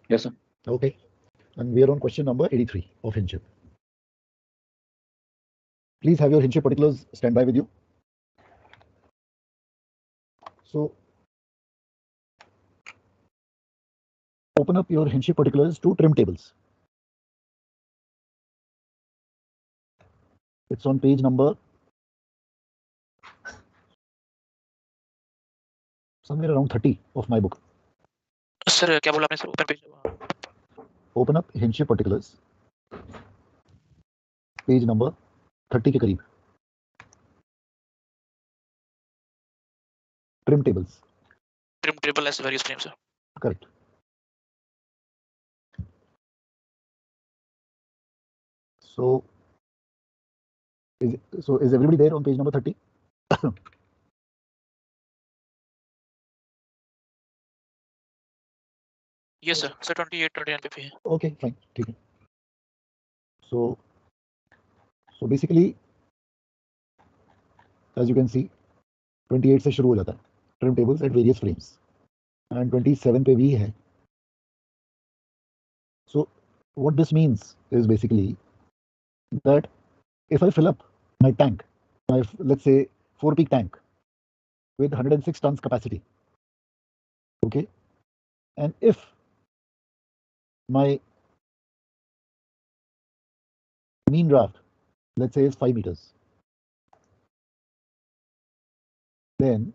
Yes, sir. Okay. And we are on question number 83 of Hinship. Please have your Hinship particulars stand by with you. So open up your Hinship particulars to trim tables. It's on page number somewhere around 30 of my book. Sir क्या बोला आपने sir ऊपर page Open up Hinship particulars. Page number 30 के करीब. Trim tables. trim table as various frames sir. Correct. So is everybody there on page number 30? Yes sir. So 28 29 पे भी है. Okay, fine. ठीक है. So basically, as you can see, 28 से शुरू हो जाता है. Trim tables at various frames. And 27 पे भी है. So what this means is basically that if I fill up my tank, let's say 4-peak tank with 106 tons capacity, okay, and if my mean draft, let's say, is 5 meters, then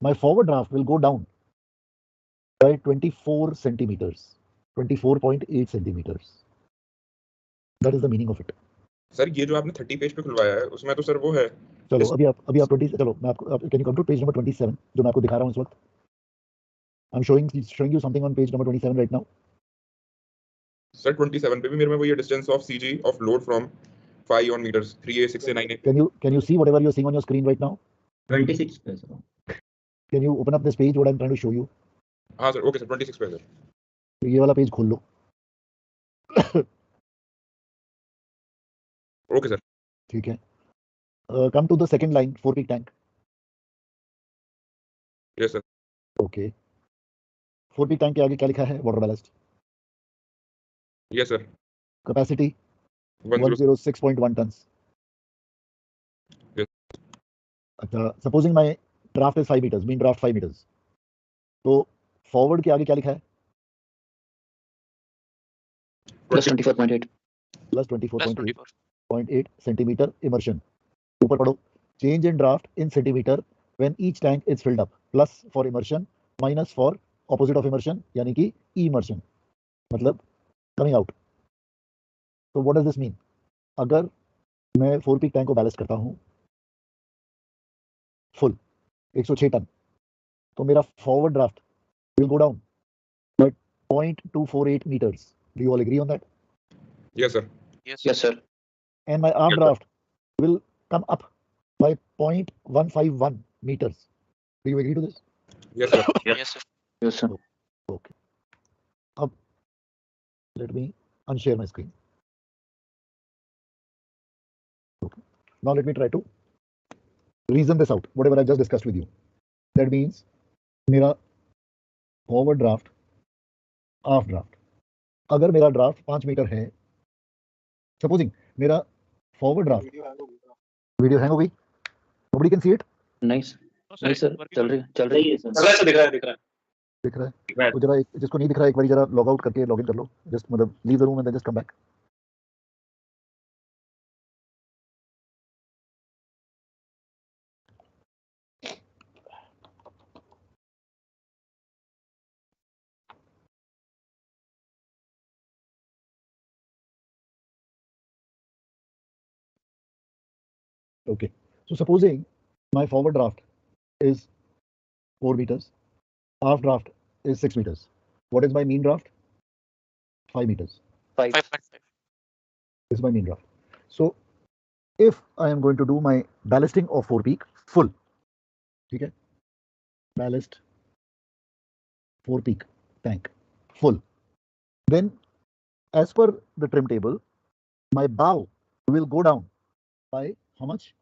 my forward draft will go down by 24 centimeters, 24.8 centimeters. That is the meaning of it. Sir ये जो आपने 30 page पे खुलवाया है उसमें तो sir वो है. चलो अभी आप 20, चलो मैं आपको, can you come to page number 27 जो मैं आपको दिखा रहा हूँ इस वक्त. I am showing you something on page number 27 right now. Sir 27 पे भी मेरे में वही distance of CG of load from 5 on meters 3A 6A 9A. Can you see whatever you're seeing on your screen right now? 26 पे sir. Can you open up this page what I'm trying to show you? हाँ sir. Okay sir 26 पे sir. तो ये वाला page खोल लो. Okay sir. ठीक है. Come to the second line, 4-peak tank. Yes sir. Okay. 4-peak tank के आगे क्या लिखा है? Water ballast. Yes sir. Capacity 106.1 tons. Yes. अच्छा, supposing my draft is 5 meters, mean draft 5 meters. तो forward के आगे क्या लिखा है? Plus 24.8. Plus Plus 24. 24.8 centimeter immersion. ऊपर पढ़ो. Change in draft in centimeter when each tank is filled up. Plus for immersion, minus for opposite of immersion, यानी कि immersion. मतलब coming out. So what does this mean? अगर मैं 4-peak tank को balance करता हूँ full 106 टन, तो मेरा forward draft will go down by 0.248 meters. Do you all agree on that? Yes sir. Yes, sir. And my aft Yes, sir. draft will come up by 0.151 meters. Do you agree to this? Yes sir. Yes sir. Yes, sir. Okay. Now, let me unshare my screen. Okay. Now let me try to reason this out, whatever I just discussed with you. That means मेरा forward draft, aft draft. अगर मेरा draft 5 metre है, supposing मेरा forward draft, video hang हो गई? Nobody can see it? Nice. No, नहीं sir, working चल रही है सर. दिख रहा है. दिख रहा है? तो जरा जिसको नहीं दिख रहा है एक बार जरा लॉग आउट करके लॉग इन कर लो. जस्ट मतलब leave the room and then just come back. Okay. So supposing my forward draft is 4 meters, aft draft is 6 meters. What is my mean draft? 5 meters. 5. 5.5. This is my mean draft. So if I am going to do my ballasting of 4-peak full, okay, ballast 4-peak tank full, then as per the trim table, my bow will go down by how much?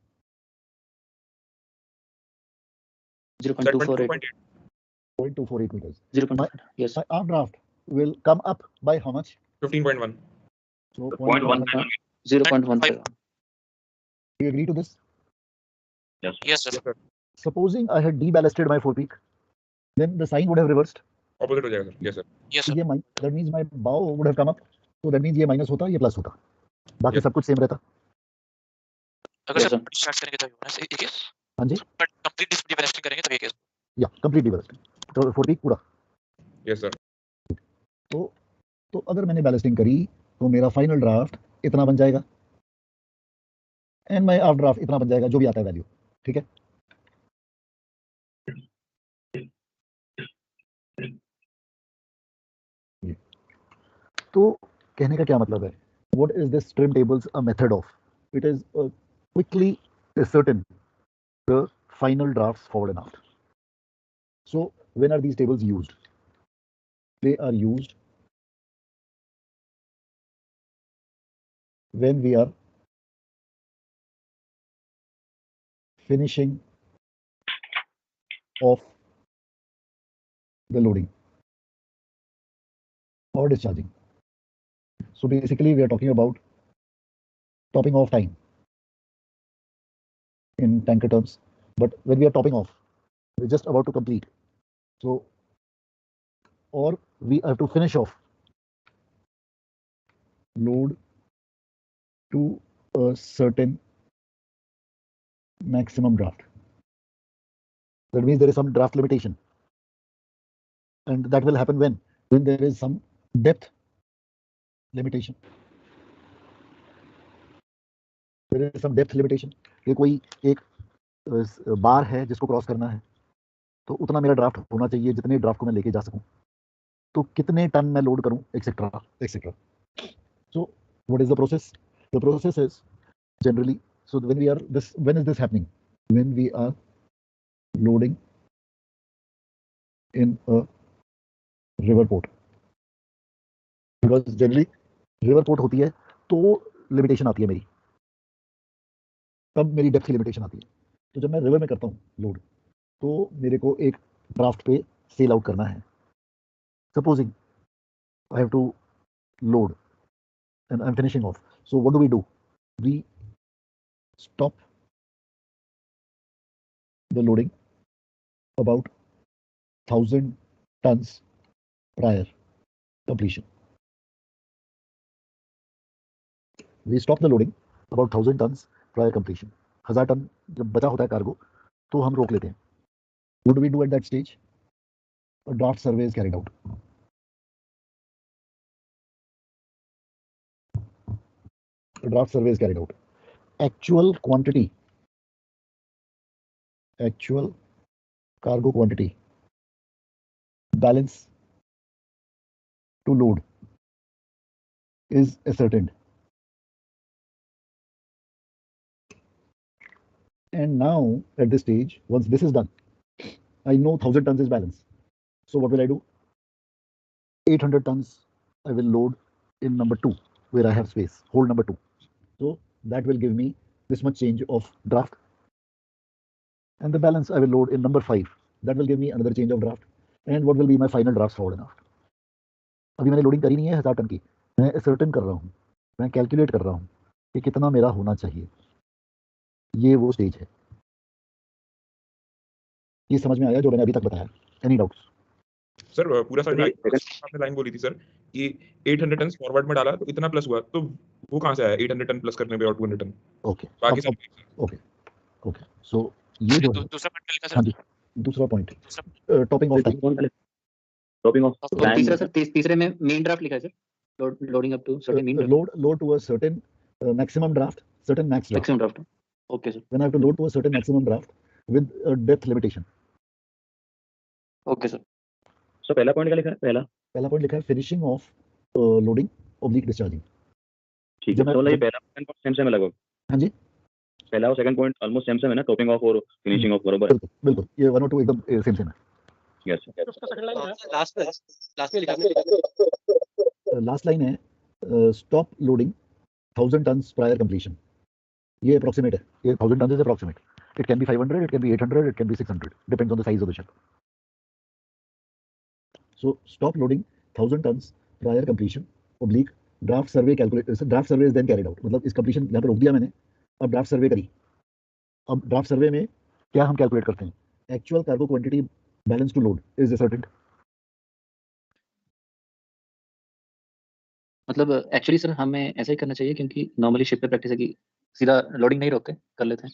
0.248. 0.248 meters. 0.2. Yes. My aft draft will come up by how much? 15.1. So 0.15. 0.15. Do you agree to this? Yes, sir. Yes, sir. Supposing I had deballasted my forepeak, then the sign would have reversed. Opposite हो जाएगा, sir. Yes, sir. Yes, So sir. ये that means my bow would have come up. So that means ये minus होता, ये plus होता. बाकी Yes. सब कुछ same रहता. अगर Yes, सर sir. स्टार्ट करेंगे तो होना है केस, हाँ जी. बट कंप्लीट डिबैलेस्टिंग करेंगे तो ये केस. Yeah, completely ballasting. तो forepeak पूरा. Yes, sir. तो अगर मैंने बैलेस्टिंग करी तो मेरा फाइनल ड्राफ्ट इतना बन जाएगा एंड माय आफ्टर ड्राफ्ट इतना बन जाएगा, जो भी आता है वैल्यू. ठीक है. तो कहने का क्या मतलब है? What is this trim tables a method of? It is quickly ascertain the final drafts forward and aft. So when are these tables used? They are used when we are finishing off the loading or discharging. So basically we are talking about topping off time in tanker terms, but when we are topping off, we're just about to complete. So, or we have to finish off load to a certain maximum draft. That means there is some draft limitation, and that will happen when there is some depth limitation. There is some depth limitation. कि कोई एक बार है जिसको cross करना है, तो उतना मेरा ड्राफ्ट होना चाहिए जितने ड्राफ्ट को मैं लेके जा सकूं. तो कितने टन मैं लोड करूं, etcetera etcetera. So what is the process? The process is generally, so when we are this, when is this happening? When we are loading in a river port, because generally river port होती है तो limitation आती है मेरी, तब मेरी depth की limitation आती है. तो जब मैं रिवर में करता हूँ लोड, तो मेरे को एक ड्राफ्ट पे सेल आउट करना है. Supposing I have to load and I'm finishing off. So what do? We stop the loading about 1,000 tons prior completion. We stop the loading about 1,000 tons prior completion. 1000 ton जब बचा होता है cargo तो हम रोक लेते हैं. What do we do at that stage? A draft survey is carried out. A draft survey is carried out. Actual quantity, actual cargo quantity, balance to load is ascertained. And now at this stage, once this is done, I know 1,000 tons is balance. So what will I do? 800 tons I will load in number 2, where I have space, hold number 2. So that will give me this much change of draft. And the balance I will load in number 5. That will give me another change of draft. And what will be my final drafts forward and aft? अभी मैंने loading करी नहीं है 1000 ton की, मैं ascertain कर रहा हूँ, मैं कैलकुलेट कर रहा हूँ कि कितना मेरा होना चाहिए. ये वो स्टेज है. ये समझ में आया जो मैंने अभी तक बताया? Any doubts? सर पूरा समझ में आया. आपने लाइन बोली थी सर कि 800 टन फॉरवर्ड में डाला तो इतना प्लस हुआ, तो वो कहां से आया 800 टन प्लस करने पे और 200 टन? ओके, बाकी सब ओके ओके. सो ये जो है दूसरा पॉइंट लिखा हाँ सर. जी, दूसरा point topping off time. Topping off और तीसरा सर, तीसरे में मेन ड्राफ्ट लिखा है सर, loading up to certain mean load to a certain maximum draft, certain max draft. Maximum draft. Okay sir. When I have to load to a certain maximum draft with a depth limitation. Okay sir. So पहला point क्या लिखा है? पहला point लिखा है finishing of loading oblique discharging. ठीक है. तो ये पहला पॉइंट सेम सेम है लगभग. हाँ जी, पहला और second point almost same same है ना, टॉपिंग ऑफ और फिनिशिंग ऑफ बराबर है. बिल्कुल ये 1 और 2 एकदम सेम सेम है. Yes sir. लास्ट में लिखा लास्ट लाइन है stop loading 1000 tons prior completion. ये अप्रोक्सीमेट है, ये 1000 tons is approximate. It can be 500, it can be 800, it can be 600, depends on the size of the ship. So stop loading 1000 tons prior completion oblique draft survey is then carried out. मतलब इस completion यहाँ पे रोक दिया मैंने, अब draft survey करी. अब draft survey में क्या हम calculate करते हैं? Actual cargo quantity balance to load is ascertained. मतलब एक्चुअली सर हमें ऐसा ही करना चाहिए क्योंकि नॉर्मली शिप पे प्रैक्टिस है कि सीधा लोडिंग नहीं रोकते, कर लेते हैं.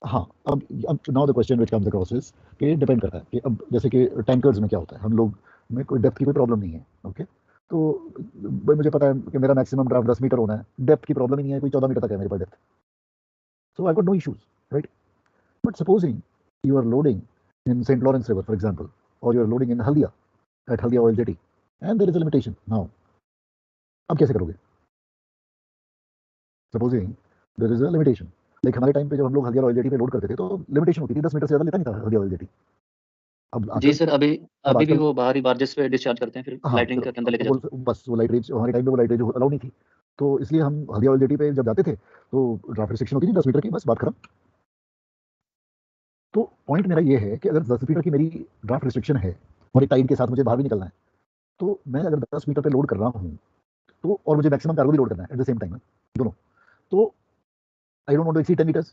हाँ, अब now the question which comes across is कि डिपेंड करता है कि अब जैसे कि टैंकर्स में क्या होता है, हम लोग में कोई डेप्थ की कोई प्रॉब्लम नहीं है. ओके, तो भाई मुझे पता है कि मेरा मैक्सिमम ड्राफ्ट 10 मीटर होना है, डेप्थ की प्रॉब्लम ही नहीं है, कोई 14 मीटर तक है मेरे पास depth, so I got no issues, right. But supposing you are loading in Saint Lawrence river for example, और you are loading in Haldia at Haldia oil jetty and there is a limitation. Now अब कैसे करोगे? Supposing there is a limitation, like हमारे time पे जब हम लोग Haldia oil jetty पे लोड करते थे तो लिमिटेशन होती थी 10 मीटर से ज्यादा लेता नहीं था हल्दिया ऑयल जेटी. अब जी सर, अभी भी आजकल वो बाहरी बार्जेस पे डिस्चार्ज करते हैं, फिर हाँ, लाइटनिंग करके अंदर लेके जाते हैं. बस वो लाइट रेंज हमारे टाइम पे वो लाइट रेंज अलाउ नहीं थी, तो इसलिए हम हल्दिया ऑयल जेटी पे जब जाते थे तो ड्राफ्ट रिस्ट्रिक्शन होती थी 10 मीटर की, बस बात खत्म. तो पॉइंट मेरा ये है कि अगर 10 मीटर की मेरी ड्राफ्ट रिस्ट्रिक्शन है और एक टाइम के साथ मुझे बाहर भी निकलना है, तो मैं अगर 10 मीटर पे लोड कर रहा हूँ तो, और मुझे मैक्सिमम कार्गो भी लोड करना है एट द सेम टाइम दोनों, तो I don't want to exceed 10 meters.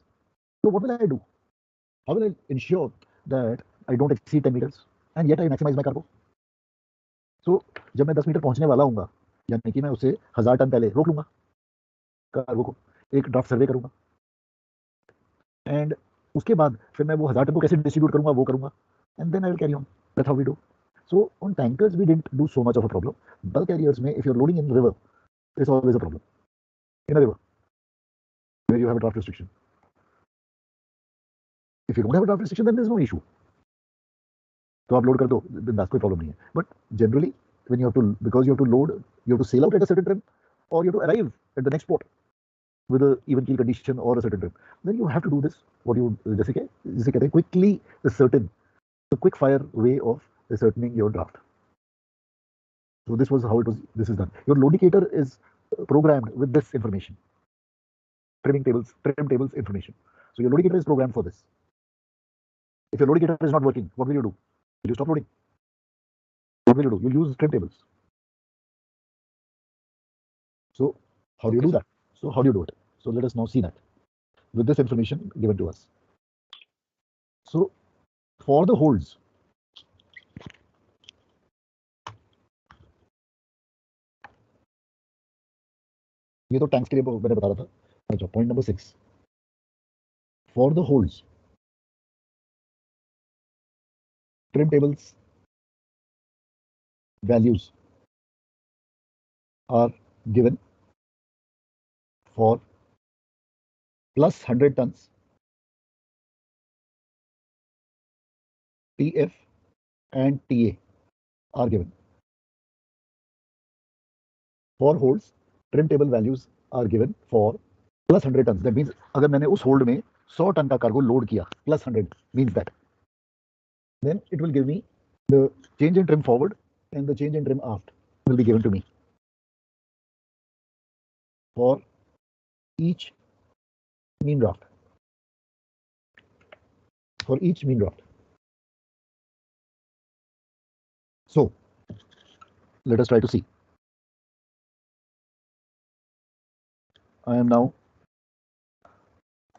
So what will I do? How will I ensure that I don't exceed 10 meters and yet I maximize my cargo? So जब मैं 10 metre पहुंचने वाला हूँ, यानी कि मैं उसे 1000 टन पहले रोक लूंगा कार्गो को, एक ड्राफ्ट सर्वे करूंगा, एंड उसके बाद फिर मैं वो 1000 टन को कैसे डिस्ट्रीब्यूट करूंगा वो करूंगा, and then I will carry on. That's how we do. So on tankers we didn't do so much of a problem. Bulk carriers में if you are loading in river it's always a problem in a river where you have a draft restriction. If you don't have a draft restriction then there is no issue. तो आप load कर दो, बिंदास, कोई problem नहीं है. But generally when you have to, because you have to load, you have to sail out at a certain trim और you have to arrive at the next port with a even keel condition और a certain trim, then you have to do this what you जैसे कहते हैं quickly certain, the quick fire way of ascertaining your draft. So this was how this is done. Your load indicator is programmed with this information, trim tables information. So your load indicator is programmed for this. If your load indicator is not working, what will you do? Will you stop loading? What will you do? You'll use trim tables. So how do you do that? So how do you do it? So let us now see that with this information given to us. So for the holds, ये तो tanks के लिए मैंने बता रहा था. अच्छा, point number 6, for the holds trim tables values are given for plus 100 tons TF and TA are given. For holds trim table values are given for plus 100 tons. That means अगर मैंने उस होल्ड में 100 ton का cargo load किया, plus 100 means that then it will give me the change in trim forward and the change in trim aft will be given to me for each mean draft. For each mean draft. So let us try to see. I am now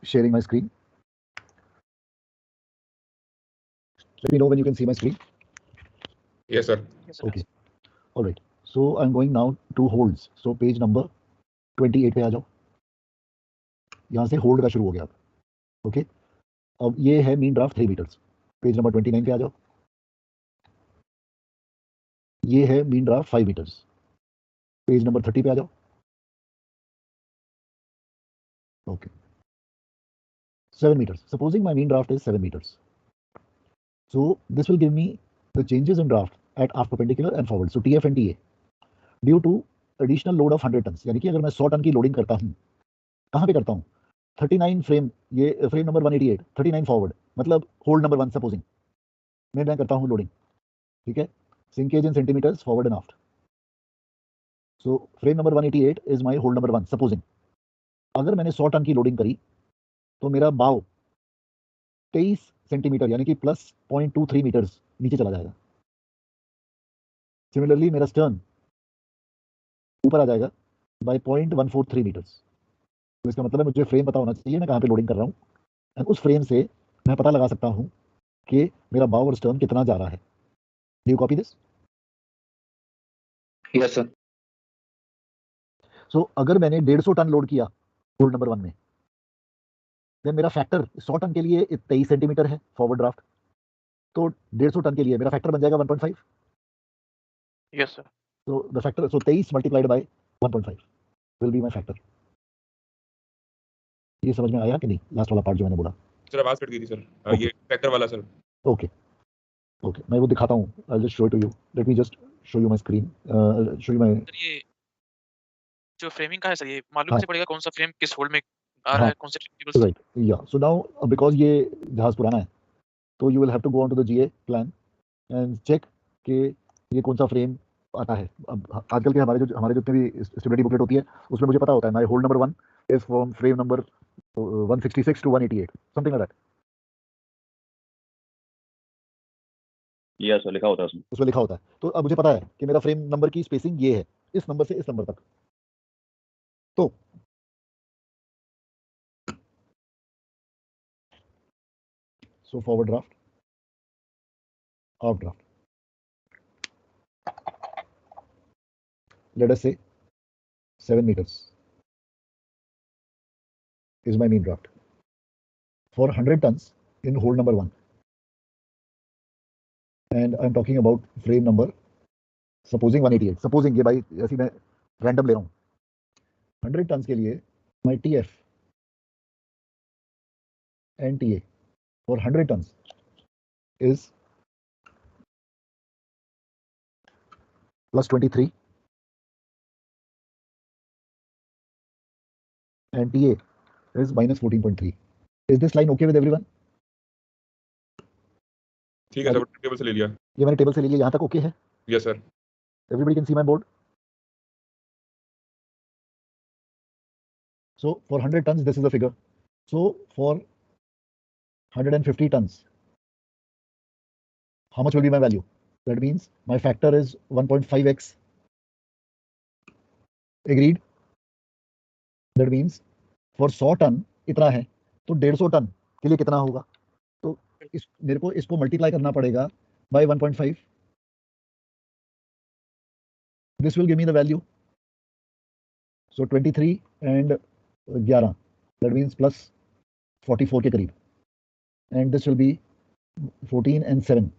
sharing my screen. Let me know when you can see my screen. Yes, sir. Okay. All right. So I'm going now to holds. So page number 28 पे आ जाओ. यहाँ से hold का शुरू हो गया. Okay, अब ये है mean draft 3 meters. Page number 29 पे आ जाओ. ये है mean draft 5 meters. Page number 30 पे आ जाओ. Okay. 7 meters. Supposing my mean draft is 7 meters. So this will give me the changes in draft at aft perpendicular and forward. So TF and TA due to additional load of 100 tons. यानी कि अगर मैं 100 ton की loading करता हूँ, कहाँ पे करता हूँ? 39 फ्रेम, ये फ्रेम नंबर 188, 39 फॉरवर्ड, मतलब होल्ड नंबर 1 सपोजिंग मैं करता हूँ लोडिंग, ठीक है, sinkage in centimetres forward and aft. So frame number 188 is my hold number 1 supposing. अगर मैंने 100 टन की लोडिंग करी तो मेरा बाव 23 सेंटीमीटर यानी कि प्लस 0.23 मीटर्स नीचे चला जाएगा. सिमिलरली मेरा स्टर्न ऊपर आ जाएगा बाय 0.143 मीटर्स। तो इसका मतलब है मुझे फ्रेम पता होना चाहिए मैं कहाँ पे लोडिंग कर रहा हूँ, एंड उस फ्रेम से मैं पता लगा सकता हूँ कि मेरा बाव और स्टर्न कितना जा रहा है। Do you copy this? Yes sir. So अगर मैंने 150 टन लोड किया होल्ड नंबर 1 में, देन मेरा फैक्टर 100 टन के लिए 23 सेंटीमीटर है फॉरवर्ड ड्राफ्ट, तो 150 टन के लिए मेरा फैक्टर बन जाएगा 1.5। Yes sir. So the factor, so 23 multiplied by 1.5 will be my factor. ये समझ में आया कि नहीं लास्ट वाला पार्ट जो मैंने बोला? सर आवाज कट गई थी सर। Okay. ये फैक्टर वाला सर। ओके ओके, मैं वो दिखाता हूँ। I'll just show it to you. Let me just show you my screen. Show you my. Sir ये जो फ्रेमिंग का है सर, ये मालूम हाँ। से पड़ेगा कौन सा फ्रेम किस होल्ड में आ रहा हाँ। है, कौन से टेबल से। Right. Yeah. So now because ये जहाज पुराना है, तो you will have to go on to the GA plan and check कि ये कौन सा फ्रेम आता है। अब आजकल के हमारे जितने भी स्टेबिलिटी बुकलेट होती है उसमें मुझे पता होता है my hold number 1 is from frame number 166 to 188 something like that. Yes sir, लिखा होता है उसमें। उसमें लिखा होता है। तो अब मुझे पता है कि मेरा फ्रेम नंबर की स्पेसिंग ये है, इस नंबर से इस नंबर तक। तो so forward draft, of draft, let us से 7 meters is my mean draft for 100 tons in hold number 1, and I'm talking about frame number supposing 188, supposing ये भाई ऐसी मैं रैंडम ले रहा हूँ। 100 tons के लिए my TF and TA for 100 tons is plus 23 and TA is minus 14.3. Is this line okay with everyone? ठीक है सर, टेबल से ले लिया। ये मैंने टेबल से ले लिया, यहाँ तक ओके है? Yes sir. Everybody can see my board? So for 100 tons, this is the figure. So for 150 tons, how much will be my value? That means my factor is 1.5x. Agreed? That means for 100 ton इतना है, तो 150 ton के लिए कितना होगा? तो मेरे को इसको मल्टीप्लाई करना पड़ेगा by 1.5. This will give me the value. So 23 and 11, that means plus 44 के करीब, and this will be 14 and 7,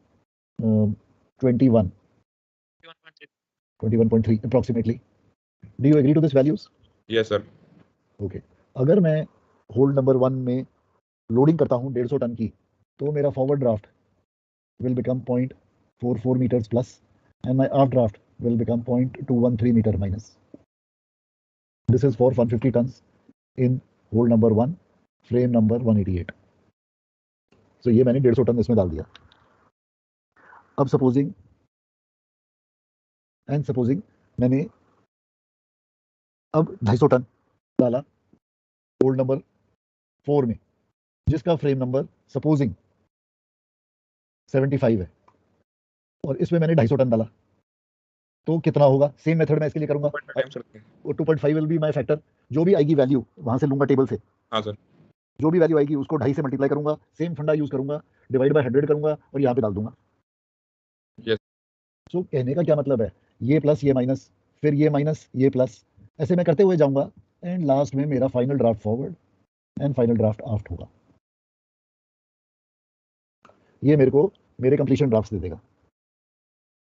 21, 21.3 approximately. Do you agree to these values? Yes sir. Okay. अगर मैं होल्ड नंबर 1 में लोडिंग करता हूँ 150 ton की, तो मेरा forward draft will become 0.44 meters plus and my aft draft will become 0.213 meter minus. This is for 150 tons in hold number 1, frame number 188. So ये मैंने 150 टन इसमें डाल दिया। अब सपोजिंग मैंने अब 250 टन डाला होल्ड नंबर 4 में, जिसका फ्रेम नंबर सपोजिंग 75 है, और इसमें मैंने 250 टन डाला, तो कितना होगा? सेम मेथड मैं इसके लिए करूंगा। 2.5 विल बी माय फैक्टर। जो भी आएगी वैल्यू वहां से लूंगा टेबल से। हाँ सर। जो भी वैल्यू आएगी उसको 2.5 से मल्टीप्लाई करूंगा, सेम फंडा यूज करूंगा, डिवाइड बाय 100 करूंगा और यहाँ पे डाल दूंगा। Yes. सो कहने का क्या मतलब है, ये प्लस ये माइनस, फिर ये माइनस ये प्लस, ऐसे मैं करते हुए जाऊंगा, एंड लास्ट में मेरा final draft forward and final draft aft होगा। ये मेरे को मेरे कंप्लीशन ड्राफ्ट दे देगा।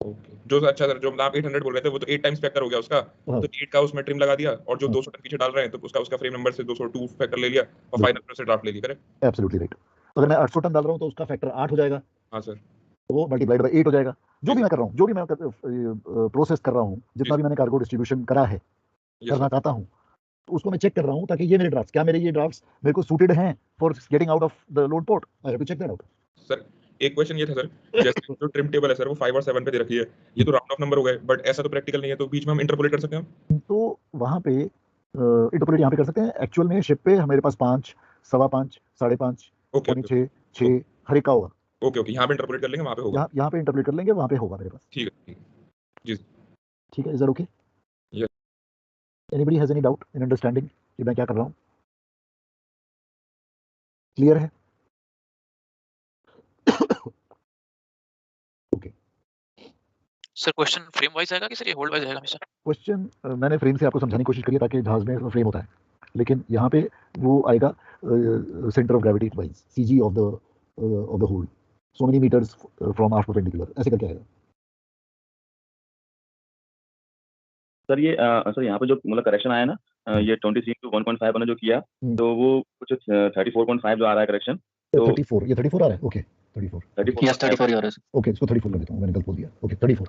ओके। जो अच्छा सर, जो आप 800 बोल रहे थे वो तो 8 टाइम्स फैक्टर हो गया उसका, हाँ। तो 8 का उसमें ट्रिम लगा दिया, और जो हाँ। 200 टन पीछे डाल रहे हैं तो उसका फ्रेम नंबर से 202 फैक्टर ले लिया और फाइनल से ड्राफ्ट ले लिया। करेक्ट? Absolutely right. अगर मैं 800 टन डाल रहा हूँ तो उसका फैक्टर 8 हो जाएगा, हाँ सर। वो मल्टीप्लाइड बाय 8 हो जाएगा। जो भी मैं कर रहा हूँ, जो भी मैं प्रोसेस कर रहा हूँ, जितना भी मैंने कार्गो डिस्ट्रीब्यूशन करा है, करना चाहता हूँ, तो उसको मैं चेक कर रहा हूँ ताकि ये मेरे ड्राफ्ट्स, क्या मेरे ये ड्राफ्ट्स मेरे को सूटेड हैं for getting out of the load port. I have to check that out. Sir एक क्वेश्चन ये था सर, जैसे जो ट्रिम टेबल है सर वो 5 और 7 पे दे रखी है, ये तो राउंड ऑफ नंबर हो गए, बट ऐसा तो प्रैक्टिकल नहीं है, तो बीच में हम इंटरपोलेट कर सकते हैं? तो वहाँ पे इंटरपोलेट यहाँ पे कर सकते हैं। एक्चुअल में शिप पे हमारे पास 5, 5.25, 5.5, ओके 6, 6 हर एक का होगा। ओके ओके, यहाँ पे इंटरपोलेट कर लेंगे, वहाँ पे होगा। यहाँ पे इंटरपोलेट कर लेंगे, वहाँ पे होगा मेरे पास। ठीक है जी। ठीक है, is that okay? Anybody has any doubt in understanding कि मैं क्या कर रहा हूँ? Clear है? सर क्वेश्चन फ्रेम वाइज आएगा कि सर ये होल्ड वाइज आएगा हमेशा? क्वेश्चन मैंने फ्रेम से आपको समझाने की कोशिश करी है ताकि जहाज में फ्रेम होता है, लेकिन यहाँ पे वो आएगा centre of gravity wise, CG of the whole, so many meters from after perpendicular, ऐसे करके आएगा। सर ये सर यहाँ पे जो मतलब करेक्शन आया ना, ये 23 to 1.5 मैंने जो किया, तो वो कुछ 34.5 जो आ रहा है करेक्शन, तो 34, ये 34 आ रहा है, ओके 34, यस 34 ही हो रहा है सर। ओके इसको 34 कर देता हूँ, मैंने गलत बोल दिया, ओके 34।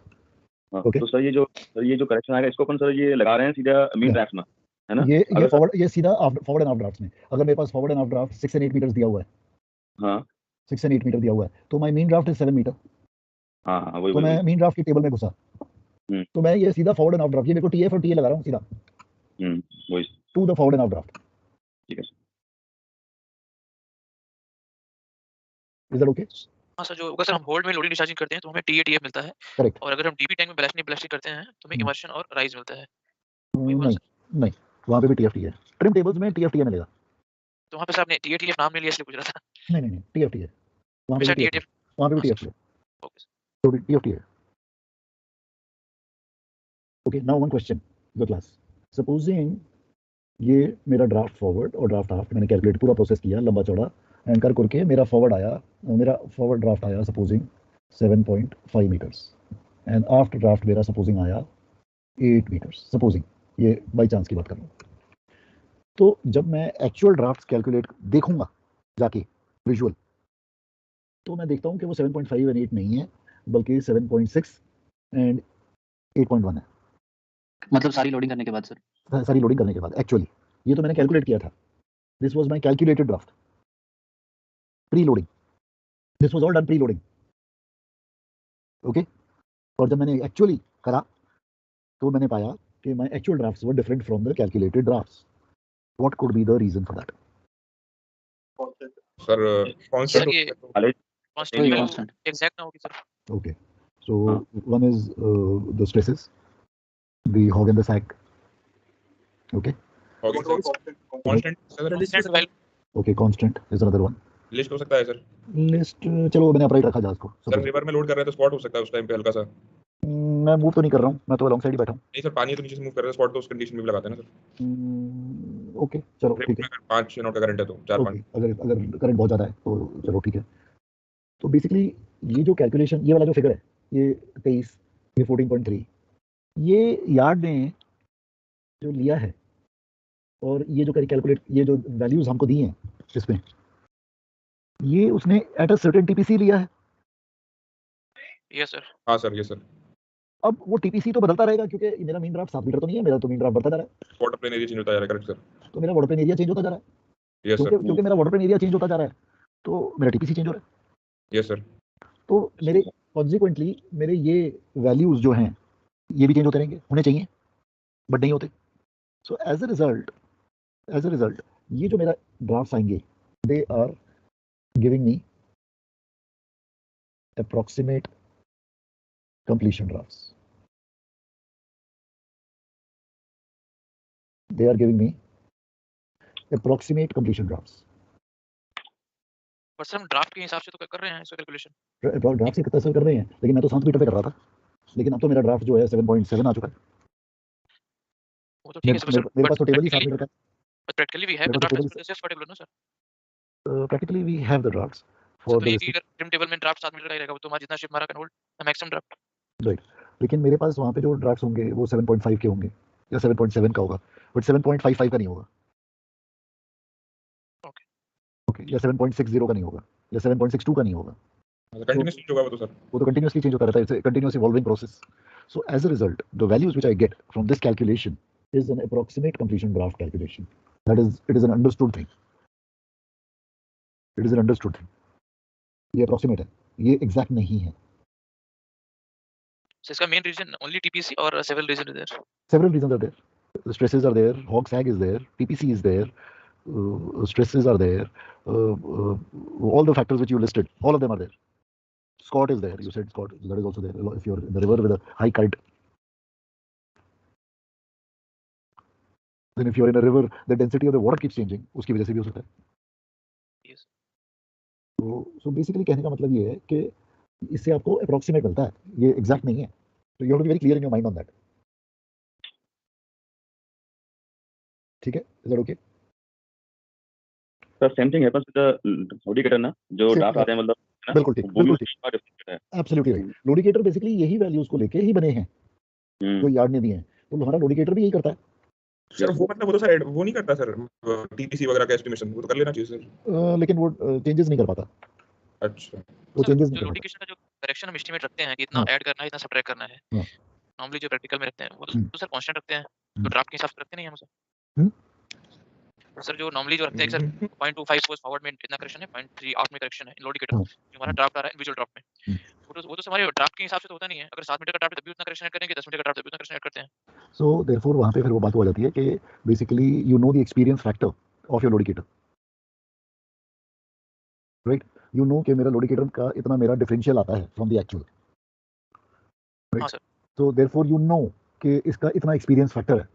हाँ, Okay. तो सर ये जो करेक्शन आएगा इसको अपन सर ये लगा रहे हैं सीधा मीन Yeah. ड्राफ्ट में, है ना? ये अगर फॉरवर्ड, ये सीधा फॉरवर्ड एंड हाफ ड्राफ्ट में, अगर मेरे पास forward and half draft 6 and 8 meters दिया हुआ है, हाँ 6 एंड 8 मीटर दिया हुआ है, तो my mean draft is 7 meter, हाँ हाँ वही तो मैं वही मीन ड्राफ्ट की टेबल में घुसा, तो मैं ये सीधा फॉरवर्ड एंड हाफ ड्राफ्ट, ये मेरे को टीएफ और टीए लगा रहा हूँ सीधा वही to the forward and half draft. ठीक है। Is that okay? हाँ सर, जो अगर सर हम होल्ड में लोडिंग डिस्चार्जिंग करते हैं तो हमें टीएटीएफ मिलता है, करेक्ट। और अगर हम डीपी टैंक में बैलेस्टिंग करते हैं तो हमें इमर्शन और राइज मिलता है। वही बोला नहीं सर। नहीं, वहाँ पे भी टीएफटी है, ट्रिम टेबल्स में टीएफटी मिलेगा। तो वहाँ पे सर आपने टीएटीएफ नाम ले लिया इसलिए पूछ रहा था। नहीं नहीं नहीं, टीएफटी है वहाँ पे हमेशा भी, टीएफटी टीएटीएफ। वहाँ पे भी हाँ टीएफटी सर, है, ओके सर। तो टीएफटी है। Okay now one question the class, supposing ये मेरा ड्राफ्ट फॉरवर्ड और ड्राफ्ट हाफ मैंने कैलकुलेट पूरा प्रोसेस किया लंबा चौड़ा एंड करके मेरा फॉरवर्ड आया, मेरा फॉरवर्ड ड्राफ्ट आया supposing 7.5 meters and after draft मेरा सपोजिंग आया 8 मीटर्स, सपोजिंग, ये बाई चांस की बात कर रहा हूँ। तो जब मैं एक्चुअल ड्राफ्ट कैलकुलेट देखूंगा जाके विजुअल, तो मैं देखता हूँ कि वो 7.5 एंड 8 नहीं है बल्कि 7.6 एंड 8.1 है। मतलब सारी लोडिंग करने के बाद सर? सारी लोडिंग करने के बाद एक्चुअली, ये तो मैंने कैलकुलेट किया था, this was my calculated draft pre loading, this was all done pre loading, okay. और जब मैंने एक्चुअली करा तो मैंने पाया कि my actual drafts were different from the calculated drafts. What could be the reason for that? Sir sir constant ये वाले कांस्टेंट नहीं वैल्यू constant. एग्जैक्ट ना होगी सर। Okay, so हाँ। one is the stresses, the hog and the sack. Okay, constant constant value okay, constant is another one. List हो सकता है सर। List चलो मैंने अपराइट रखा जहाज को, सर suppose. रिवर में लोड कर रहे हैं तो स्पॉट हो सकता है उस टाइम पे हल्का सा। मैं मूव तो नहीं कर रहा हूँ, मैं तो अलॉन्ग साइड ही बैठा हूँ। नहीं सर, पानी तो नीचे से मूव कर रहा है, स्पॉट तो उस कंडीशन में भी लगाते हैं ना सर। ओके चलो ठीक है, 5 नॉट का करंट है तो 4-5। ओके अगर करंट बहुत ज़्यादा है तो चलो ठीक है। तो बेसिकली ये जो कैलकुलेशन, ये वाला जो फिगर है, ये 23, ये 14.3, ये यार्ड ने जो लिया है और ये जो कैलकुलेट, ये जो वैल्यूज हमको दी हैं इसमें, ये उसने एट अ सर्टेन टीपीसी लिया है। Yes sir. हाँ सर, ये सर। अब वो टीपीसी तो बदलता रहेगा क्योंकि मेरा मीन ड्राफ्ट 7 मीटर तो नहीं है, मेरा तो मीन ड्राफ्ट बढ़ता जा रहा है, वाटर प्लेन एरिया चेंज होता जा रहा है, करेक्ट सर। तो मेरा वाटर प्लेन एरिया चेंज होता जा रहा है, यस सर, क्योंकि मेरा वाटर प्लेन एरिया चेंज होता जा रहा है तो मेरा टीपीसी चेंज हो रहा है। Yes sir. तो मेरे कॉन्सिक्वेंटली मेरे ये वैल्यूज जो हैं ये भी चेंज होते रहेंगे, होने चाहिए बट नहीं होते। सो एज अ रिजल्ट ये जो मेरा ड्राफ्ट आएंगे, they are giving me approximate completion drafts. They are giving me approximate completion drafts. पर सर हम ड्राफ्ट के हिसाब से तो कर रहे हैं इसका कैलकुलेशन। ड्राफ्ट से कितना सर कर रहे हैं, लेकिन मैं तो 7 मीटर पे कर रहा था, लेकिन अब तो मेरा ड्राफ्ट जो है 7.7 आ चुका है। वो तो ठीक है सर, मेरे पास तो टेबल ही 7 मीटर का बट प्रैक्टिकली वी हैव मेरे द पास तो ड्राफ्ट टेबल, एज पर्टिकुलर ना sir. practically we have the drafts for तो the ये कि अगर ट्रिम टेबल में ड्राफ्ट 7 मीटर का ही रहेगा वो तो हमारा जितना शिप हमारा can hold maximum draft. Right, लेकिन मेरे पास वहाँ पे जो ड्राफ्ट्स होंगे वो 7.5 के होंगे या 7.7 का होगा, बट 7.55 का नहीं होगा। ओके, या 7.60 का नहीं होगा, या 7.62 का नहीं होगा। कंटीन्यूअस चेंज होगा वो तो सर। वो तो कंटिन्यूअसली चेंज होता रहता है, it's a continuous evolving process. So as a result the values which I get from this calculation is an approximate completion draft calculation. That is, it is an understood thing. It is an understood thing. ये approximate है, ये exact नहीं है। So इसका main reason only TPC or several reasons are there? Several reasons are there. The stresses are there, hog sag is there, TPC is there, stresses are there, all the factors which you listed, all of them are there. Scott is there, you said Scott, that is also there. If you're in the river with a high current, Then if you're in a river, the density of the water keeps changing. उसकी वजह से भी हो सकता है. Yes. So basically कहने का मतलब ये है कि इससे आपको approximate मिलता है, ये exact नहीं है. So you have to be very clear in your mind on that. ठीक है? Is that okay? Sir same thing happens with the loadicator ना, जो Same, ड्राफ्ट आते हैं मतलब है ना, बिल्कुल ठीक, वो भी बिल्कुल ठीक. उसका डिफरेंट है. Absolutely right. लोडिकेटर बेसिकली यही वैल्यूज को लेके ही बने हैं जो यार्ड ने दिए हैं. तो हमारा लोडिकेटर भी यही करता है. सर वो मतलब वो तो सर वो नहीं करता सर टीपीसी वगैरह का एस्टिमेशन, वो तो कर लेना चाहिए सर. लेकिन वो चेंजेस नहीं कर पाता. अच्छा. वो सर चेंजेस जो नहीं कर पाता. लोडिकेशन का जो करेक्शन हम एस्टिमेट रखते हैं कि इतना हाँ. ऐड करना है, इतना सब्ट्रैक्ट करना है, हाँ. नॉर्मली जो प्रैक्टिकल में रखते हैं वो हम्म. तो सर कांस्टेंट रखते हैं, हम्म. तो ड्राफ्ट के हिसाब से रखते नहीं हम उसे. हम्म. सर जो नॉर्मली जो रखते हैं कि सर 0.25 पोस्ट फॉरवर्ड में इतना करेक्शन है, 0.3 आउट में करेक्शन है लोडिकेटर, हाँ. जो हमारा ड्राफ्ट आ रहा है इंडिविजुअल ड्राफ्ट में, हम्म. वो तो हमारे ड्राफ्ट के हिसाब से तो होता नहीं है. अगर 7 मीटर का ड्राफ्ट है तभी उतना करेक्शन ऐड करेंगे, 10 मीटर का ड्राफ्ट तभी उतना करेक्शन ऐड करते हैं. So therefore वहाँ पे फिर वो बात हो जाती है कि basically you know the experience factor of your loadicator, right? You know कि मेरा loadicator का इतना मेरा differential आता है from the actual, हाँ right? Sir. So therefore you know कि इसका इतना experience factor है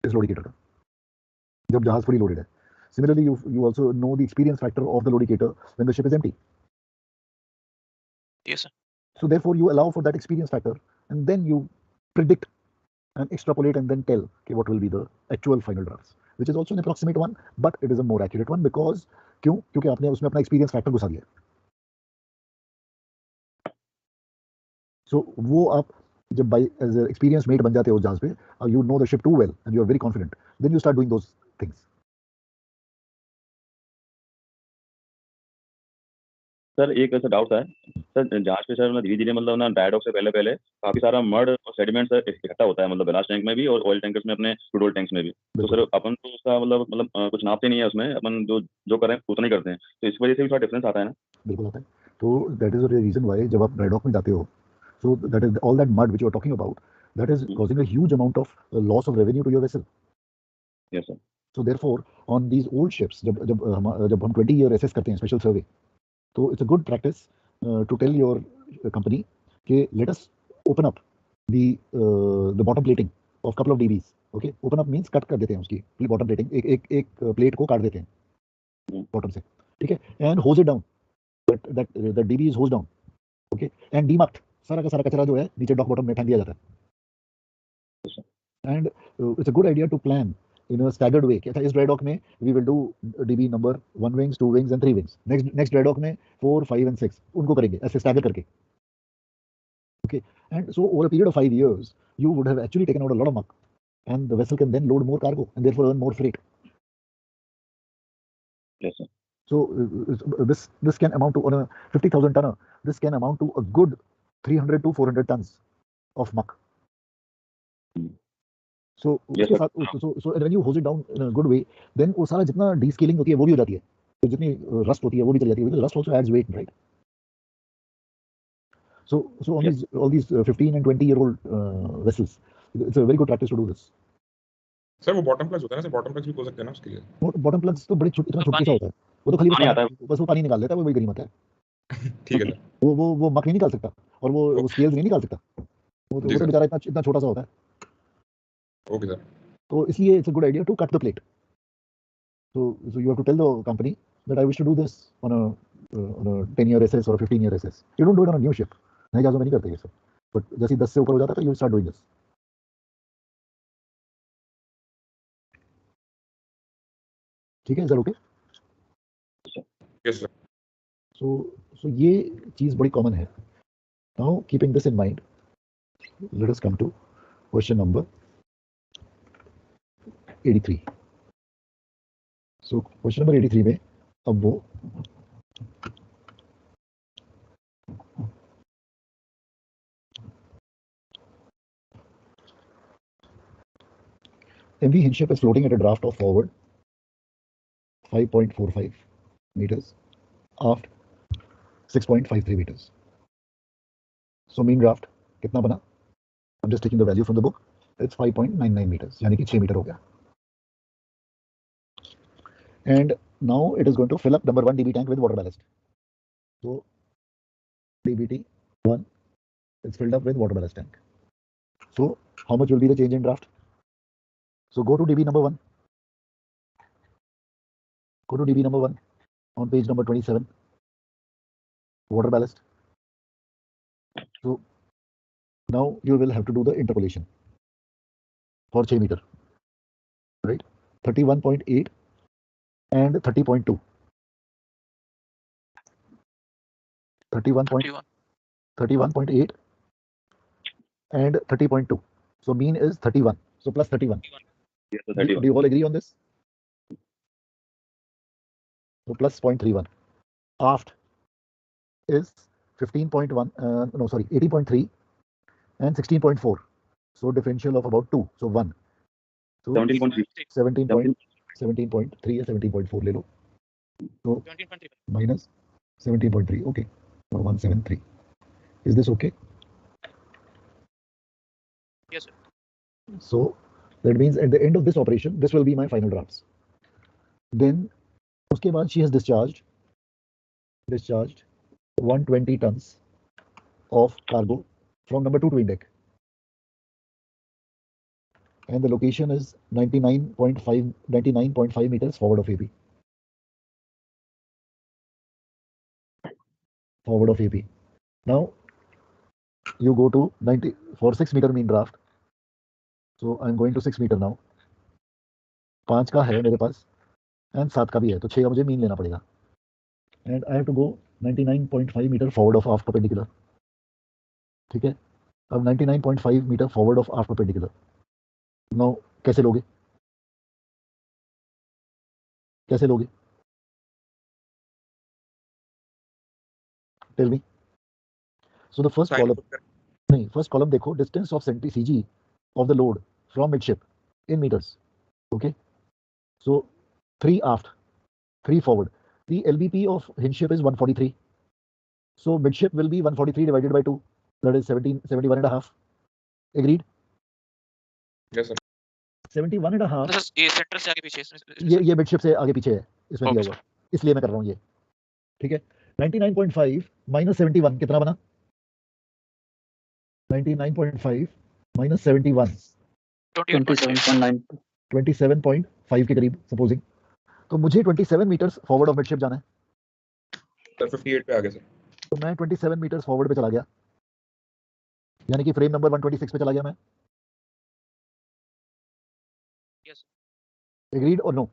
इस loadicator का जब जहाज fully loaded है. Similarly you also know the experience factor of the loadicator when the ship is empty. Yes sir. So therefore you allow for that experience factor and then you predict and extrapolate and then tell okay, what will be the actual final drafts, which is also an approximate one, but it is a more accurate one because क्यों? क्योंकि आपने उसमें अपना experience factor घुसा दिया. So वो आप जब by as an experienced mate बन जाते हो जहाज पे, you know the ship too well and you are very confident, then you start doing those things. Sir एक ऐसा डाउट है सर, जहाज पे सर धीरे-धीरे मतलब ना ड्राई डॉक से पहले काफी सारा मड और सेडिमेंट सर इकट्ठा होता है, मतलब बेलास्ट टैंक में भी और ऑयल टैंकर्स में, अपने क्रूड ऑयल टैंक्स में भी. तो सर अपन तो उसका मतलब कुछ नापते नहीं है उसमें, अपन जो करें उतना ही करते हैं, तो इस वजह से भी थोड़ा डिफरेंस आता है ना. बिल्कुल आता है. तो that is the reason why जब आप ड्राई डॉक में जाते हो, so that is all that mud which you are talking about, that is causing a huge amount of loss of revenue to your vessel. Yes sir. So therefore on these old ships जब हम 20 year assess करते हैं special सर्वे, तो it's a good practice to tell your company कि let us open up the bottom plating of couple of dBs. Okay, open up means cut कर देते हैं उसकी bottom plating, एक प्लेट को काट देते हैं bottom से, ठीक है, and hose it down, that dB is hosed down. Okay, and demucked, सारा का सारा कचरा जो है नीचे डॉक बॉटम में फेंक दिया जाता है. And it's a good idea to plan in a staggered way. कि इस ड्राई डॉक में we will do DB number 1 wings, 2 wings and 3 wings. Next dry dock में 4, 5 and 6 उनको करेंगे ऐसे stagger करके. Okay, and so over a period of 5 years you would have actually taken out a lot of muck and the vessel can then load more cargo and therefore earn more freight. Yes sir. So this can amount to, on a 50,000 tonner, this can amount to a good 300 to 400 tons of muck. So Yes, उसके साथ so when you hose it down in a good way, then वो सारा जितना descaling होती है वो भी हो जाती है, तो जितनी rust होती है वो भी चली जाती है, because rust also adds weight, right? So on Yes. all these 15 and 20 year old vessels, it's a very good practice to do this. Sir वो बॉटम प्लग्स होता है ना सर, बॉटम प्लग्स भी हो सकते हैं ना उसके लिए. बॉटम प्लग्स तो बड़े इतना छोटा सा होता है, वो तो खाली पानी आता है. बस वो पानी निकाल देता है, वो वही गनीमत है. ठीक है सर. वो मक नहीं निकाल सकता और वो स्केल्स नहीं निकाल सकता, वो तो बेचारा इतना छोटा सा होता है. Okay sir. तो इसलिए it's a good idea to cut the plate. So you have to tell the company that I wish to do this on a 10-year SS or a 15-year SS. You don't do it on a new ship. नए जहाज़ों में नहीं करते ये सब. But जैसे 10 से ऊपर हो जाता है, you start doing this. ठीक है, is that okay? Yes sir. So ये चीज़ बड़ी common है. Now keeping this in mind, let us come to question number 83. So question number 83 में अब वो MV Hinge ship is floating at a draft of forward 5.45 meters, aft 6.53 meters. So mean draft कितना बना? I'm just taking the value from the book. It's 5.99 meters, यानी कि 6 metre हो गया. And now it is going to fill up number 1 DB tank with water ballast. So DBT 1 is filled up with water ballast tank. So how much will be the change in draft? So go to DB number 1. Go to DB number 1 on page number 27. Water ballast. So now you will have to do the interpolation for 6 meter, right? 31.8 and 30.2. 31. 31.8 and 30.2. So mean is 31. So plus 31. Yes, sir, Do 31. you all agree on this? So plus 0.31. Aft is 15.1, no, sorry, 80.3 and 16.4. So differential of about 2. So 1. So 17.3. 17.3 या 17.4 ले लो. So 17.3. minus 17.3. Okay. So 173. Is this okay? Yes, sir. So that means at the end of this operation, this will be my final drafts. Then उसके बाद she has discharged 120 tons of cargo from number 2 twin deck. And the location is 99.5 meters forward of AP. Forward of AP. Now you go to 90 for 6 meter mean draft. So I'm going to 6 meter now. 5 का है मेरे पास and 7 का भी है, तो 6 का मुझे mean लेना पड़ेगा. And I have to go 99.5 meter forward of aft perpendicular. ठीक है. अब 99.5 meter forward of aft perpendicular. Now कैसे लोगे? कैसे लोगे? Tell me. So the first column, नहीं, first column देखो, distance of CG of the load from midship in meters. Okay. So 3 aft, 3 forward. The LBP of hinge is 143. So midship will be 143 divided by 2. That is 71.5. Agreed? Yes, sir. 71.5. तो sir ये centre से आगे पीछे ये midship से आगे पीछे है, इसमें दिया Okay, हुआ, इसलिए मैं कर रहा हूँ ये. ठीक है. 99.5 minus 71 कितना बना? 99.5 minus 71 27.9. 27.5 के करीब सपोजिंग. तो मुझे 27 मीटर्स फॉरवर्ड ऑफ मिडशिप जाना है. सर 58 पे आ गया सर. तो मैं 27 मीटर्स फॉरवर्ड पे चला गया, यानी कि फ्रेम नंबर 126 पे चला गया मैं. Yes. Agreed or no?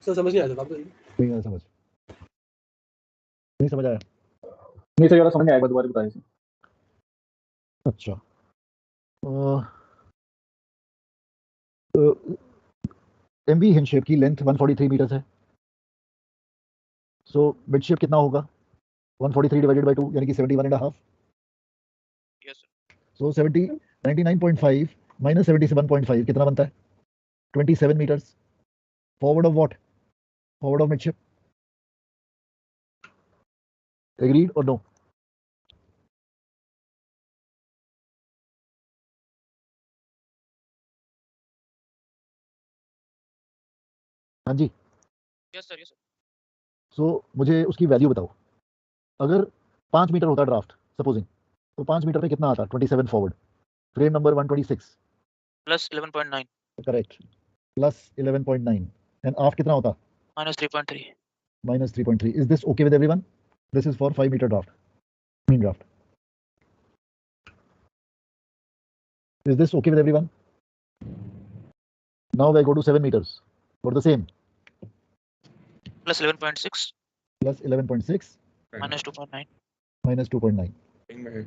Sir समझ नहीं आया था आपको. नहीं आया समझ, नहीं समझ आया. नहीं सर, समझ नहीं आया, दोबारा बताइए सर. अच्छा. एमवी हिंज शेप की लेंथ 143 मीटर्स है. सो मिडशिप कितना होगा? 143 डिवाइडेड बाय 2 यानी कि 71.5. Yes, sir. सो 99.5 माइनस 77.5 कितना बनता है? 27 meters forward of what? Forward of midship. Agreed or no? हाँ जी. Yes, sir. Yes, sir. सो मुझे उसकी वैल्यू बताओ. अगर 5 मीटर होता ड्राफ्ट सपोजिंग, तो 5 मीटर पे कितना आता? 27 forward. Frame number 126. Plus 11.9. Correct. Plus 11.9 and of कितना होता? Minus 3.3. Minus 3.3. Is this okay with everyone? This is for 5 meter draft, mean draft. Is this okay with everyone? Now I go to 7 meters for the same. Plus 11.6. Plus 11.6 Minus 2.9. minus 2.9. में है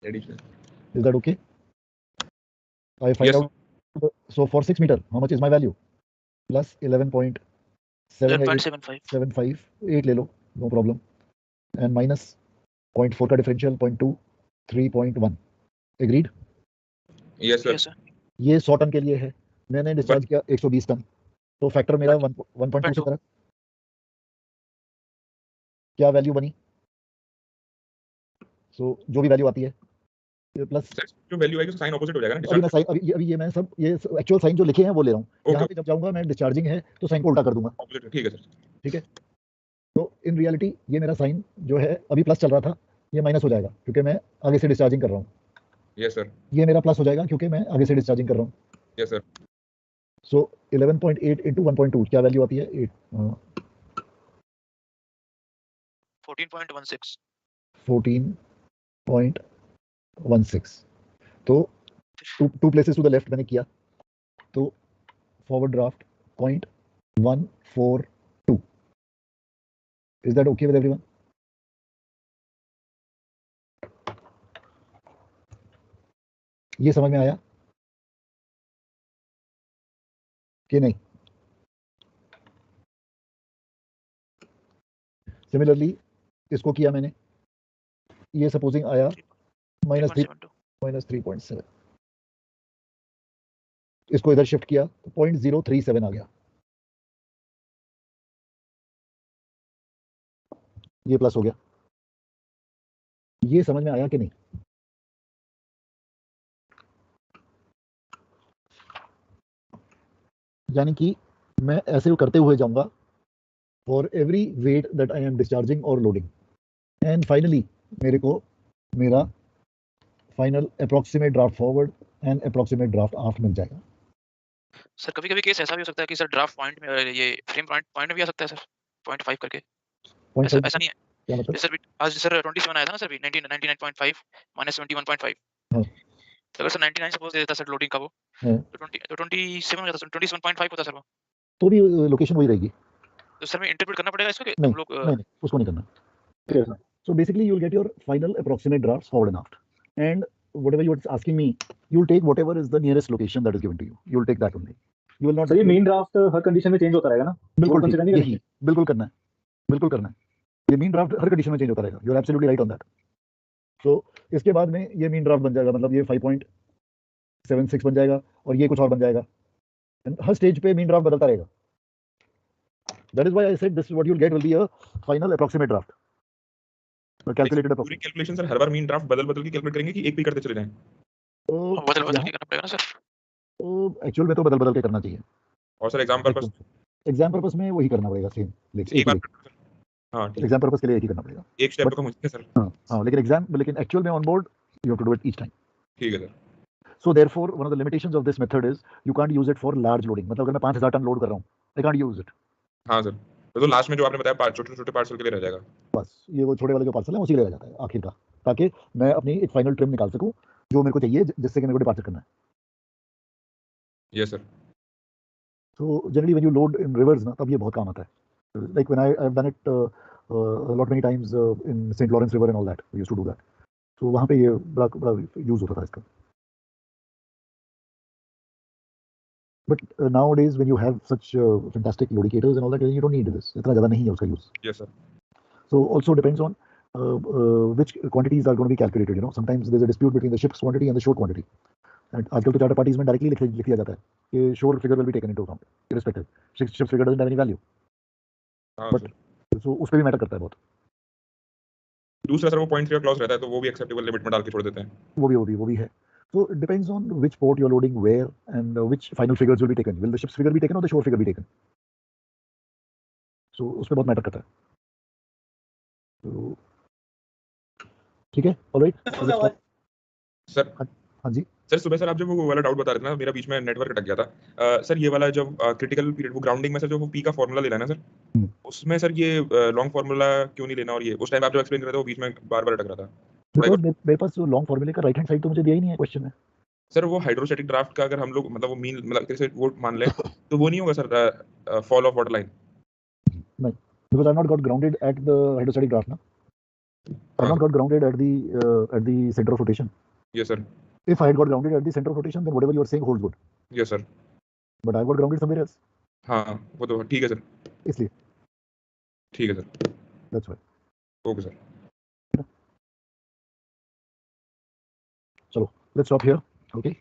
addition. Is that okay? I find Yes. out. So for 6 meter, how much is my value? Plus 11.75. 11.75. 8 ले लो, no problem. And minus 0.4 का differential 0.2, 3.1. Agreed? Yes, sir. Yes, sir. ये 100 ton के लिए है. मैंने discharge किया 120 टन, तो फैक्टर मेरा 1.2 से करा. क्या वैल्यू बनी? सो जो भी वैल्यू आती है प्लस. सर जो वैल्यू आएगी साइन ऑपोजिट हो जाएगा ना. अभी मैं साइन अभी ये मैं सब ये एक्चुअल साइन जो लिखे हैं वो ले रहा हूँ. Okay. यहाँ पे जब जाऊंगा मैं डिस्चार्जिंग है तो साइन को उल्टा कर दूंगा. ऑपोजिट. ठीक है सर. ठीक है. तो इन रियलिटी ये मेरा साइन जो है अभी प्लस चल रहा था, ये माइनस हो जाएगा क्योंकि मैं आगे से डिस्चार्जिंग कर रहा हूँ. Yes sir. ये मेरा प्लस हो जाएगा क्योंकि मैं आगे से डिस्चार्जिंग कर रहा हूँ. Yes sir. So 11.8 into 1.2 क्या वैल्यू आती है? 14.16 14.16. तो two places to the left मैंने किया, तो forward draft 0.142. Is that okay with everyone? ये समझ में आया कि नहीं? सिमिलरली इसको किया मैंने, ये सपोजिंग आया -3.7. इसको इधर शिफ्ट किया तो 0.037 आ गया, ये प्लस हो गया। ये समझ में आया कि नहीं? यानी कि मैं ऐसे करते हुए जाऊंगा for every weight that I am discharging और लोडिंग, एंड फाइनली मेरे को मेरा final approximate draft forward and approximate draft aft मिल जाएगा। सर कभी-कभी केस ऐसा भी हो सकता है कि सर ड्राफ्ट पॉइंट में ये फ्रेम पॉइंट में भी आ सकता है सर 0.5 करके। ऐसा नहीं है क्या मतलब? सर आज सर 27 आया था ना सर 99.5 माइनस 71.5। हाँ। तो अगर सर 99 सपोज दे देता सर लोडिंग का वो हाँ। तो 27 हो जाता सर 27.5 होता सर वो, तो भी लोकेशन वही रहेगी। तो सर मैं इंटरप्रेट करना पड़ेगा इसको कि नहीं, हम लोग नहीं, उसको नहीं करना। So basically you will get your final approximate drafts forward and aft, and whatever you are asking me, you will take whatever is the nearest location that is given to you. You will take that only. You will not. Sir ये main draft हर condition में change होता रहेगा ना? बिल्कुल ठीक, consider नहीं यही करेंगे? बिल्कुल करना है, बिल्कुल करना है। ये मीन ड्राफ्ट हर कंडीशन में चेंज होता रहेगा। You are absolutely right on that. So इसके बाद में ये मीन ड्राफ्ट बन जाएगा, मतलब ये 5.76 बन जाएगा और ये कुछ और बन जाएगा। हर स्टेज पे मीन ड्राफ्ट बदलता रहेगा। That is why I said this is what you'll get will be a final approximate draft. Calculated पूरी approximate. कैलकुलेशन सर हर बार मीन ड्राफ्ट बदल के कैलकुलेट करेंगे कि एक पे करते चले जाएं? बदल के करना पड़ेगा ना सर? एक्चुअल में तो बदल के करना चाहिए। और सर एग्जाम पर्पस में वही करना पड़ेगा सेम, लेकिन एक बार हां ठीक है, एग्जाम पर्पस के लिए एक ही करना पड़ेगा। एक स्टेप तो कम हो जाता है सर। हां, लेकिन एक्चुअल में on board you have to do it each time. ठीक है sir. So therefore one of the limitations of this method is you can't use it for large loading. मतलब अगर मैं 5000 टन लोड कर रहा हूं, I can't use it. हां sir, तो लास्ट में जो आपने बताया छोटे-छोटे पार्सल के लिए रह जाएगा। बस ये वो छोटे वाले जो पार्सल है उसी के लिए रह जाता है आखिर का, ताकि मैं अपनी एक फाइनल ट्रिम निकाल सकूं जो मेरे को चाहिए, जिससे कि मेरे को डिपार्चर करना है। Yes sir. So generally when you load in rivers ना, तब ये बहुत काम आता है। Like when I've done it a lot many times in St. Lawrence River and all that, we used to do that. So वहाँ पे ये बड़ा यूज होता था इसका। But nowadays when you have such fantastic lodicators and all that, you don't need this. इतना ज़्यादा नहीं है उसका use. Yes sir. So also depends on which quantities are going to be calculated. You know, sometimes there's a dispute between the ship's quantity and the shore quantity. And आजकल तो charter parties में directly लिख दिया जाता है कि shore figure will be taken into account, irrespective. Ship's figure doesn't have any value. हाँ But so उस पे भी मैटर करता है बहुत। दूसरा सर वो 0.3 क्लॉज रहता है तो वो भी एक्सेप्टेबल लिमिट में डाल के छोड़ देते हैं। वो भी है। So it depends on which port you're loading where and which final figures will be taken. Will the ship's figure be taken or the shore figure be taken? So उस पे बहुत मैटर करता है। तो ठीक है, ऑलराइट सर। हाँ जी sir सुबह सर आप जब वो वाला डाउट बता रहे थे ना, मेरा बीच में नेटवर्क अटक गया था। सर ये वाला जब क्रिटिकल पीरियड वो ग्राउंडिंग में सर जो वो पी का फार्मूला लेना है ना सर, उसमें सर ये लॉन्ग फार्मूला क्यों नहीं लेना? और ये उस टाइम आप जो एक्सप्लेन कर रहे थे वो बीच में बार-बार अटक रहा था। बिकॉज़ मेरे पास जो लॉन्ग फार्मूले का राइट हैंड साइड तो मुझे दिया ही नहीं है क्वेश्चन में। सर वो हाइड्रोस्टैटिक ड्राफ्ट का अगर हम लोग मतलब वो मीन मतलब कैसे वो मान लें तो वो नहीं होगा sir fall of water line? नहीं, because I've not got grounded at the hydrostatic draft ना. I've not got grounded at the center of rotation. Yes sir. If I had got grounded at the center of rotation, then whatever you are saying holds good. Yes sir. But I got grounded somewhere else. हाँ वो तो ठीक है sir. इसलिए। ठीक है sir. That's why. Okay sir. चलो, let's stop here. Okay.